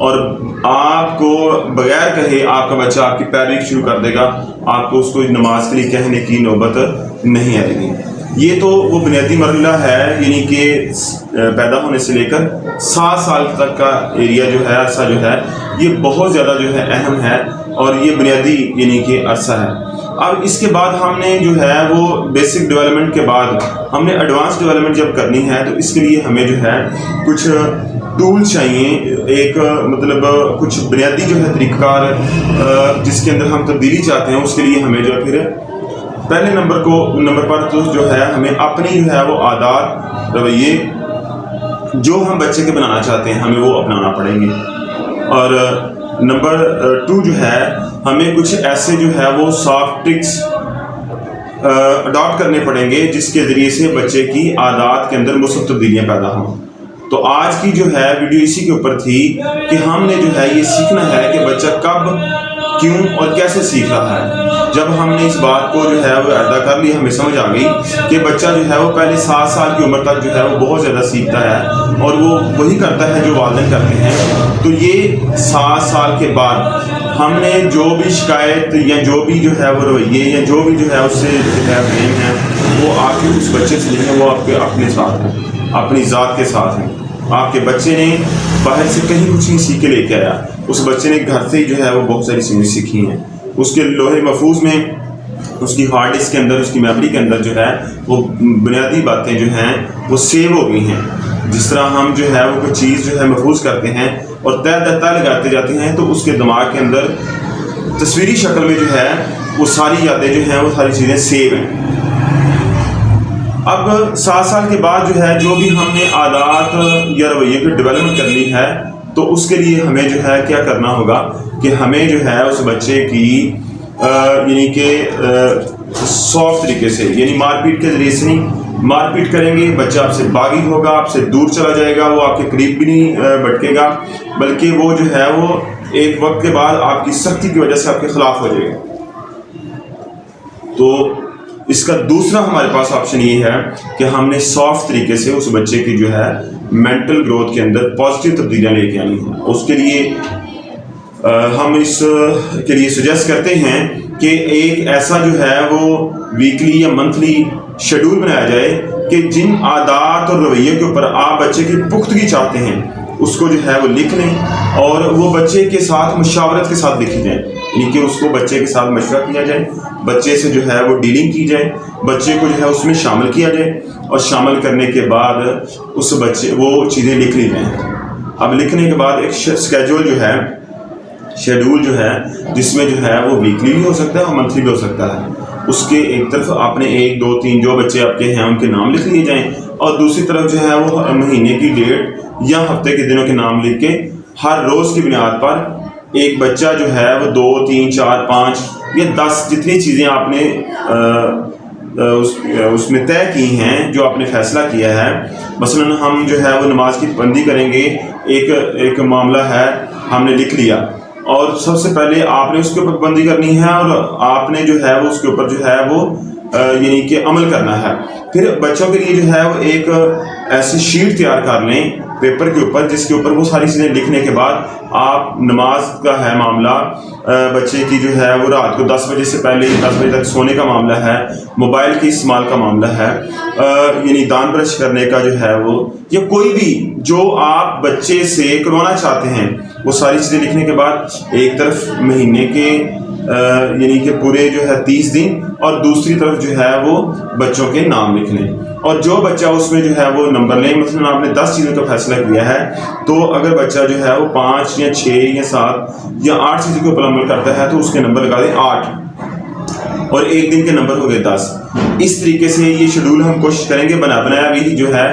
اور آپ کو بغیر کہے آپ کا بچہ آپ کی پیروی شروع کر دے گا، آپ کو اس کو نماز کے لیے کہنے کی نوبت نہیں آئے گی۔ یہ تو وہ بنیادی مرحلہ ہے، یعنی کہ پیدا ہونے سے لے کر 7 سال تک کا ایریا جو ہے، عرصہ جو ہے، یہ بہت زیادہ جو ہے اہم ہے اور یہ بنیادی یعنی کہ عرصہ ہے۔ اب اس کے بعد ہم نے جو ہے وہ بیسک ڈیولپمنٹ کے بعد ہم نے ایڈوانس ڈیولپمنٹ جب کرنی ہے تو اس کے لیے ہمیں جو ہے کچھ ٹول چاہیے، ایک مطلب کچھ بنیادی جو ہے طریقہ کار جس کے اندر ہم تبدیلی چاہتے ہیں، اس کے لیے ہمیں جو ہے پھر پہلے نمبر پر تو جو ہے ہمیں اپنی جو ہے وہ عادات رویے جو ہم بچے کے بنانا چاہتے ہیں ہمیں وہ اپنانا پڑیں گے۔ اور نمبر 2 جو ہے ہمیں کچھ ایسے جو ہے وہ سافٹ ٹرکس اڈاپٹ کرنے پڑیں گے جس کے ذریعے سے بچے کی عادات کے اندر مثبت تبدیلیاں پیدا ہوں۔ تو آج کی جو ہے ویڈیو اسی کے اوپر تھی کہ ہم نے جو ہے یہ سیکھنا ہے کہ بچہ کب، کیوں اور کیسے سیکھ رہا ہے۔ جب ہم نے اس بات کو جو ہے وہ ادا کر لی، ہمیں سمجھ آ گئی کہ بچہ جو ہے وہ پہلے 7 سال کی عمر تک جو ہے وہ بہت زیادہ سیکھتا ہے اور وہ وہی کرتا ہے جو والدین کرتے ہیں۔ تو یہ 7 سال کے بعد ہم نے جو بھی شکایت یا جو بھی جو ہے وہ رویے یا جو بھی جو ہے اس سے جو ہے بریم ہے وہ آپ کے اس بچے سے نہیں ہے، وہ آپ کے اپنے ساتھ ہیں، اپنی ذات کے ساتھ ہیں۔ آپ کے بچے نے باہر سے کہیں کچھ نہیں سیکھ کے لے کے آیا، اس بچے نے گھر سے ہی جو ہے وہ بہت ساری چیزیں سیکھی ہیں، اس کے لوہے محفوظ میں، اس کی ہارڈ ڈسک کے اندر، اس کی میموری کے اندر جو ہے وہ بنیادی باتیں جو ہیں وہ سیو ہو گئی ہیں۔ جس طرح ہم جو ہے وہ کوئی چیز جو ہے محفوظ کرتے ہیں اور طے لگاتے جاتے ہیں تو اس کے دماغ کے اندر تصویری شکل میں جو ہے وہ ساری یادیں جو ہیں وہ ساری چیزیں سیو ہیں۔ اب 7 سال کے بعد جو ہے جو بھی ہم نے عادات یا رویے کی ڈیولپمنٹ کرنی ہے تو اس کے لیے ہمیں جو ہے کیا کرنا ہوگا کہ ہمیں جو ہے اس بچے کی یعنی کہ سافٹ طریقے سے، یعنی مار پیٹ کے ذریعے سے نہیں، مار پیٹ کریں گے بچہ آپ سے باغی ہوگا، آپ سے دور چلا جائے گا، وہ آپ کے قریب بھی نہیں بھٹکے گا، بلکہ وہ جو ہے وہ ایک وقت کے بعد آپ کی سختی کی وجہ سے آپ کے خلاف ہو جائے گا۔ تو اس کا دوسرا ہمارے پاس آپشن یہ ہے کہ ہم نے سافٹ طریقے سے اس بچے کی جو ہے مینٹل گروتھ کے اندر پازیٹیو تبدیلیاں لے کے آنی ہیں۔ اس کے لیے ہم اس کے لیے سجیسٹ کرتے ہیں کہ ایک ایسا جو ہے وہ ویکلی یا منتھلی شیڈول بنایا جائے کہ جن عادات اور رویے کے اوپر آپ بچے کی پختگی چاہتے ہیں اس کو جو ہے وہ لکھ لیں اور وہ بچے کے ساتھ مشاورت کے ساتھ لکھی جائیں، یعنی کہ اس کو بچے کے ساتھ مشورہ کیا جائے، بچے سے جو ہے وہ ڈیلنگ کی جائے، بچے کو جو ہے اس میں شامل کیا جائے اور شامل کرنے کے بعد اس بچے وہ چیزیں لکھ لی جائیں۔ اب لکھنے کے بعد ایک اسکیجول جو ہے، شیڈول جو ہے جس میں جو ہے وہ ویکلی بھی ہو سکتا ہے اور منتھلی بھی ہو سکتا ہے، اس کے ایک طرف آپ نے 1 2 3 جو بچے آپ کے ہیں ان کے نام لکھ لیے جائیں اور دوسری طرف جو ہے وہ مہینے کی ڈیٹ یا ہفتے کے دنوں کے نام لکھ کے ہر روز کی بنیاد پر ایک بچہ جو ہے وہ 2 3 4 5 یا 10 جتنی چیزیں آپ نے اس میں طے کی ہیں، جو آپ نے فیصلہ کیا ہے۔ مثلا ہم جو ہے وہ نماز کی پابندی کریں گے، ایک معاملہ ہے ہم نے لکھ لیا اور سب سے پہلے آپ نے اس کے اوپر پابندی کرنی ہے اور آپ نے جو ہے وہ اس کے اوپر جو ہے وہ یعنی کہ عمل کرنا ہے۔ پھر بچوں کے لیے جو ہے وہ ایک ایسی شیٹ تیار کر لیں پیپر کے اوپر جس کے اوپر وہ ساری چیزیں لکھنے کے بعد آپ نماز کا ہے معاملہ، بچے کی جو ہے وہ رات کو 10 بجے سے پہلے 10 بجے تک سونے کا معاملہ ہے، موبائل کے استعمال کا معاملہ ہے، یعنی دان برش کرنے کا جو ہے وہ، یا کوئی بھی جو آپ بچے سے کروانا چاہتے ہیں وہ ساری چیزیں لکھنے کے بعد ایک طرف مہینے کے یعنی کہ پورے جو ہے 30 دن اور دوسری طرف جو ہے وہ بچوں کے نام لکھ لیں اور جو بچہ اس میں جو ہے وہ نمبر لیں۔ مثلا آپ نے 10 چیزوں کا فیصلہ کیا ہے تو اگر بچہ جو ہے وہ 5 یا 6 یا 7 یا 8 چیزوں کے اوپر عمل کرتا ہے تو اس کے نمبر لگا دیں 8 اور ایک دن کے نمبر ہو گئے 10۔ اس طریقے سے یہ شیڈول ہم کوشش کریں گے بنایا بھی جو ہے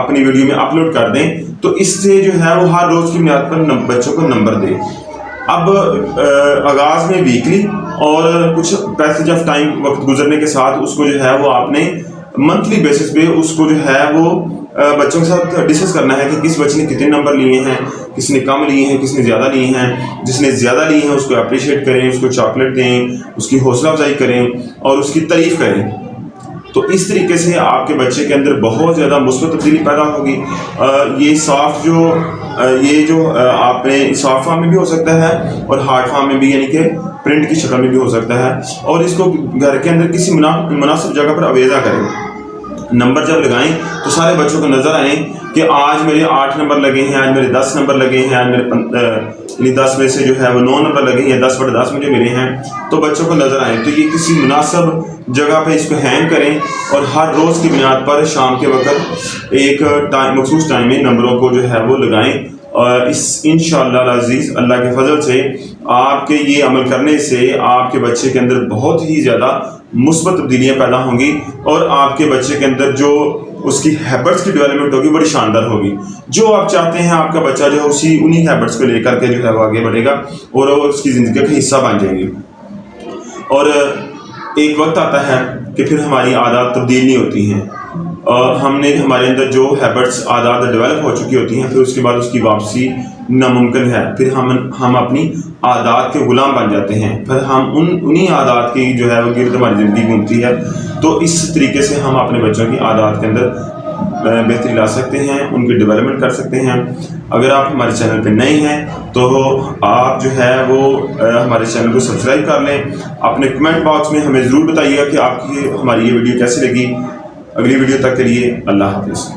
اپنی ویڈیو میں اپلوڈ کر دیں تو اس سے جو ہے وہ ہر روز کی بنیاد پر بچوں کو نمبر دیں۔ اب آغاز میں ویکلی اور کچھ پیسیج آف ٹائم وقت گزرنے کے ساتھ اس کو جو ہے وہ آپ نے منتھلی بیسس پہ اس کو جو ہے وہ بچوں کے ساتھ ڈسکس کرنا ہے کہ کس بچے نے کتنے نمبر لیے ہیں، کس نے کم لیے ہیں، کس نے زیادہ لیے ہیں۔ جس نے زیادہ لیے ہیں اس کو اپریشیٹ کریں، اس کو چاکلیٹ دیں، اس کی حوصلہ افزائی کریں اور اس کی تعریف کریں۔ تو اس طریقے سے آپ کے بچے کے اندر بہت زیادہ مثبت تبدیلی پیدا ہوگی۔ یہ سافٹ جو یہ جو آپ نے سافٹ فارم میں بھی ہو سکتا ہے اور ہارڈ فارم میں بھی، یعنی کہ پرنٹ کی شکل میں بھی ہو سکتا ہے، اور اس کو گھر کے اندر کسی مناسب جگہ پر آویزہ کریں۔ نمبر جب لگائیں تو سارے بچوں کو نظر آئیں کہ آج میرے 8 نمبر لگے ہیں، آج میرے 10 نمبر لگے ہیں، آج میرے 10 میں سے جو ہے وہ 9 نمبر لگے ہیں، یا 10/10 مجھے ملے ہیں، تو بچوں کو نظر آئیں۔ تو یہ کسی مناسب جگہ پہ اس کو ہینگ کریں، اور ہر روز کی بنیاد پر شام کے وقت ایک مخصوص ٹائم میں نمبروں کو جو ہے وہ لگائیں، اور انشاءاللہ العزیز اللہ کے فضل سے آپ کے یہ عمل کرنے سے آپ کے بچے کے اندر بہت ہی زیادہ مثبت تبدیلیاں پیدا ہوں گی، اور آپ کے بچے کے اندر جو اس کی ہیبٹس کی ڈیولپمنٹ ہوگی بڑی شاندار ہوگی۔ جو آپ چاہتے ہیں آپ کا بچہ جو ہے انہی ہیبٹس کو لے کر کے جو ہے وہ آگے بڑھے گا، اور وہ اس کی زندگی کا حصہ بن جائیں گے۔ اور ایک وقت آتا ہے کہ پھر ہماری عادات تبدیل نہیں ہوتی ہیں، اور ہمارے اندر جو ہیبٹس عادات ڈیولپ ہو چکی ہوتی ہیں، پھر اس کے بعد اس کی واپسی ناممکن ہے۔ پھر ہم اپنی عادات کے غلام بن جاتے ہیں، پھر ہم انہی عادات کی جو ہے وہ گرد ہماری زندگی گھومتی ہے۔ تو اس طریقے سے ہم اپنے بچوں کی عادات کے اندر بہتری لا سکتے ہیں، ان کی ڈیولپمنٹ کر سکتے ہیں۔ اگر آپ ہمارے چینل پہ نئے ہیں تو آپ جو ہے وہ ہمارے چینل کو سبسکرائب کر لیں۔ اپنے کمنٹ باکس میں ہمیں ضرور بتائیے گا کہ آپ کی ہماری یہ ویڈیو کیسی لگی۔ اگلی ویڈیو تک کے لیے اللہ حافظ۔